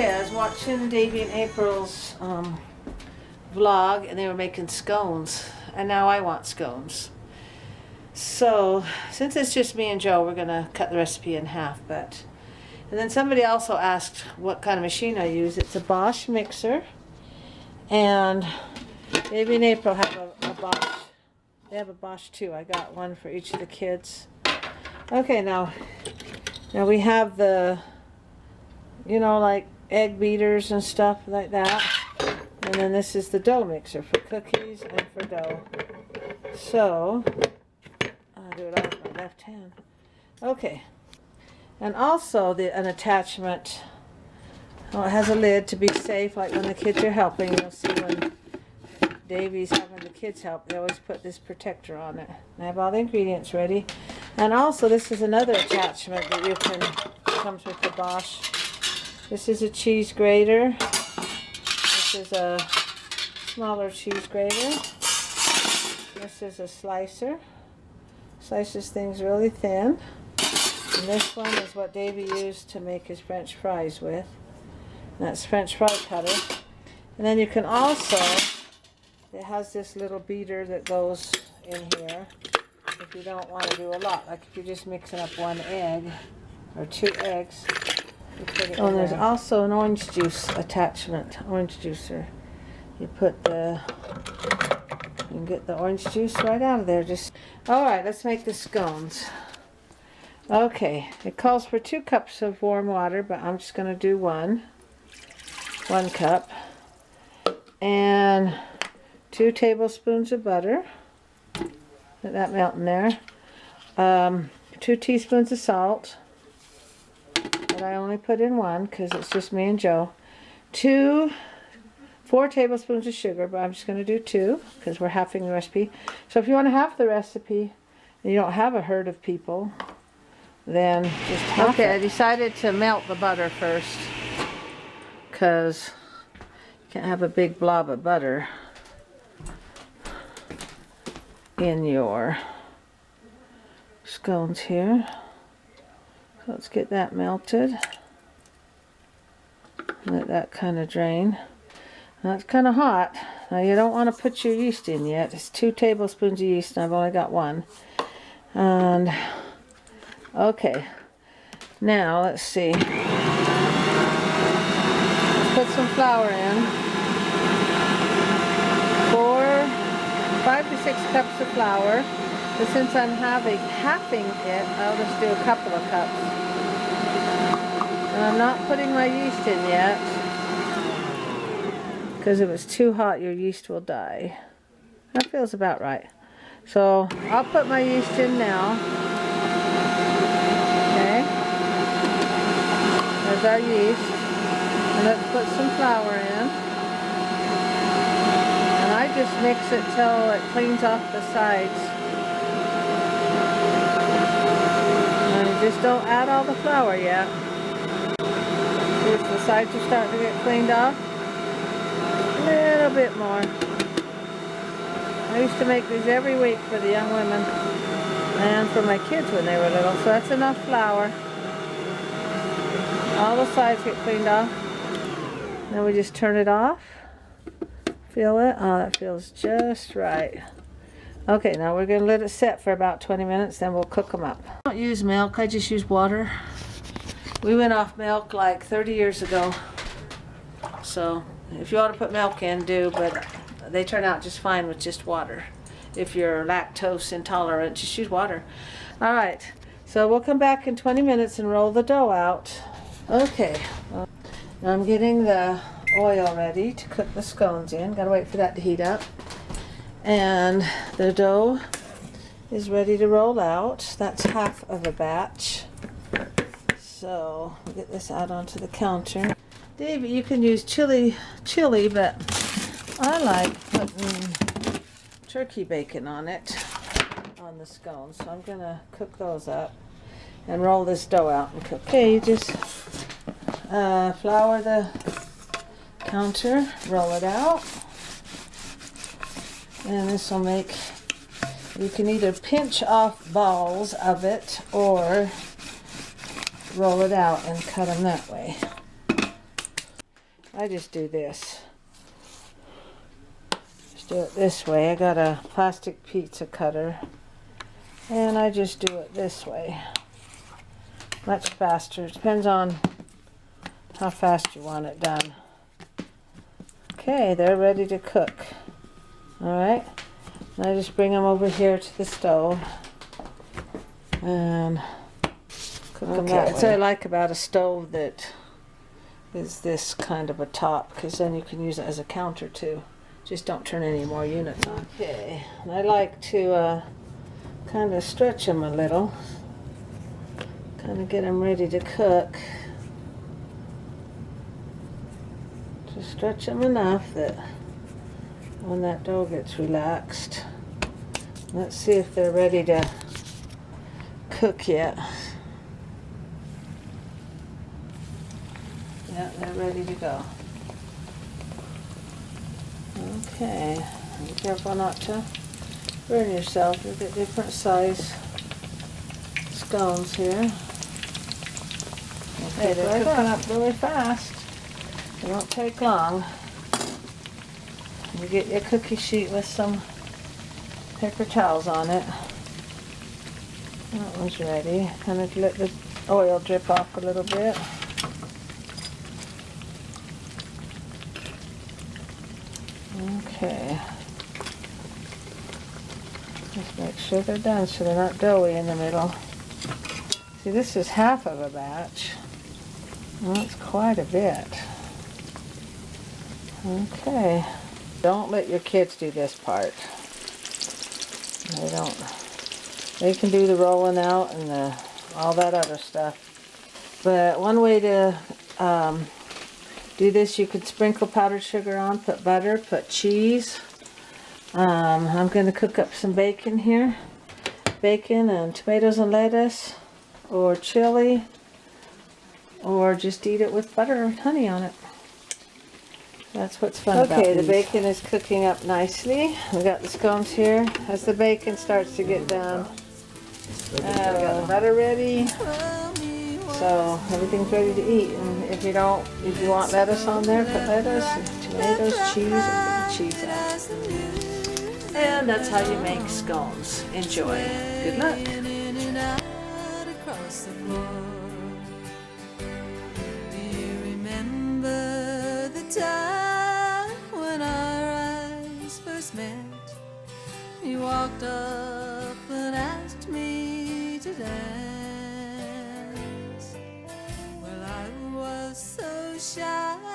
Okay, I was watching Davy and April's vlog, and they were making scones, and now I want scones. So since it's just me and Joe, we're gonna cut the recipe in half. And then somebody also asked what kind of machine I use. It's a Bosch Mixer, and Davy and April have a Bosch. They have a Bosch too. I got one for each of the kids. Okay, now we have the, like egg beaters and stuff like that. And then this is the dough mixer for cookies and for dough. So, I'll do it all with my left hand. Okay. And also an attachment. Well, it has a lid to be safe, like when the kids are helping. You'll see when Davy's having the kids help, they always put this protector on it. I have all the ingredients ready. And also, this is another attachment that you can, comes with the Bosch. This is a cheese grater. This is a smaller cheese grater. This is a slicer. Slices things really thin. And this one is what Davy used to make his French fries with. And that's French fry cutter. And then you can also, it has this little beater that goes in here if you don't want to do a lot. Like if you're just mixing up one egg or 2 eggs. Oh, and there's also an orange juice attachment, orange juicer. You can get the orange juice right out of there. All right, let's make the scones. Okay, it calls for 2 cups of warm water, but I'm just going to do 1 cup. And 2 tablespoons of butter. Let that melt in there. 2 teaspoons of salt. But I only put in 1 because it's just me and Joe. 4 tablespoons of sugar, but I'm just going to do 2 because we're halving the recipe. So if you want to half the recipe and you don't have a herd of people, then just half it. Okay, I decided to melt the butter first because you can't have a big blob of butter in your scones here. So let's get that melted. Let that kind of drain. Now it's kind of hot. Now you don't want to put your yeast in yet. It's 2 tablespoons of yeast and I've only got 1. And okay, now let's see. Let's put some flour in. 5 to 6 cups of flour. But since I'm halving it, I'll just do a couple of cups. And I'm not putting my yeast in yet, because if it's too hot, your yeast will die. That feels about right. So I'll put my yeast in now. Okay. There's our yeast. And let's put some flour in. And I just mix it till it cleans off the sides. Just don't add all the flour yet. If the sides are starting to get cleaned off, a little bit more. I used to make these every week for the young women and for my kids when they were little. So that's enough flour. All the sides get cleaned off. Then we just turn it off. Feel it? Oh, that feels just right. Okay, now we're going to let it set for about 20 minutes, then we'll cook them up. I don't use milk, I just use water. We went off milk like 30 years ago. So, if you want to put milk in, do, but they turn out just fine with just water. If you're lactose intolerant, just use water. Alright, so we'll come back in 20 minutes and roll the dough out. Okay, now I'm getting the oil ready to cook the scones in. Gotta wait for that to heat up. And the dough is ready to roll out. That's half of a batch. So we'll get this out onto the counter. Davey, you can use chili, but I like putting turkey bacon on it, on the scones. So I'm gonna cook those up and roll this dough out and cook. Okay, you just flour the counter, roll it out. And this will make, you can either pinch off balls of it or roll it out and cut them that way. I just do this. Just do it this way. I got a plastic pizza cutter, and I just do it this way. Much faster. It depends on how fast you want it done. Okay, they're ready to cook. Alright, and I just bring them over here to the stove and cook them that way. That's what I like about a stove that is this kind of a top, because then you can use it as a counter too. Just don't turn any more units on. Okay, and I like to kind of stretch them a little, kind of get them ready to cook. Just stretch them enough that when that dough gets relaxed. Let's see if they're ready to cook yet. Yeah, they're ready to go. Okay, be careful not to burn yourself. You get different size scones here. Okay, they're cooking up really fast. They won't take long. You get your cookie sheet with some paper towels on it. That one's ready. Kind of let the oil drip off a little bit. Okay. Just make sure they're done so they're not doughy in the middle. See, this is half of a batch. Well, that's quite a bit. Okay. Don't let your kids do this part. They can do the rolling out and all that other stuff. But one way to do this, you could sprinkle powdered sugar on, put butter, put cheese. I'm going to cook up some bacon here. Bacon and tomatoes and lettuce, or chili, or just eat it with butter and honey on it. That's what's fun about these. Okay, the bacon is cooking up nicely. We got the scones here. As the bacon starts to get done, we got the butter ready. So everything's ready to eat. And if you want lettuce on there, put lettuce, and tomatoes, cheese, and put the cheese out. And that's how you make scones. Enjoy. Good luck. You walked up and asked me to dance. Well, I was so shy.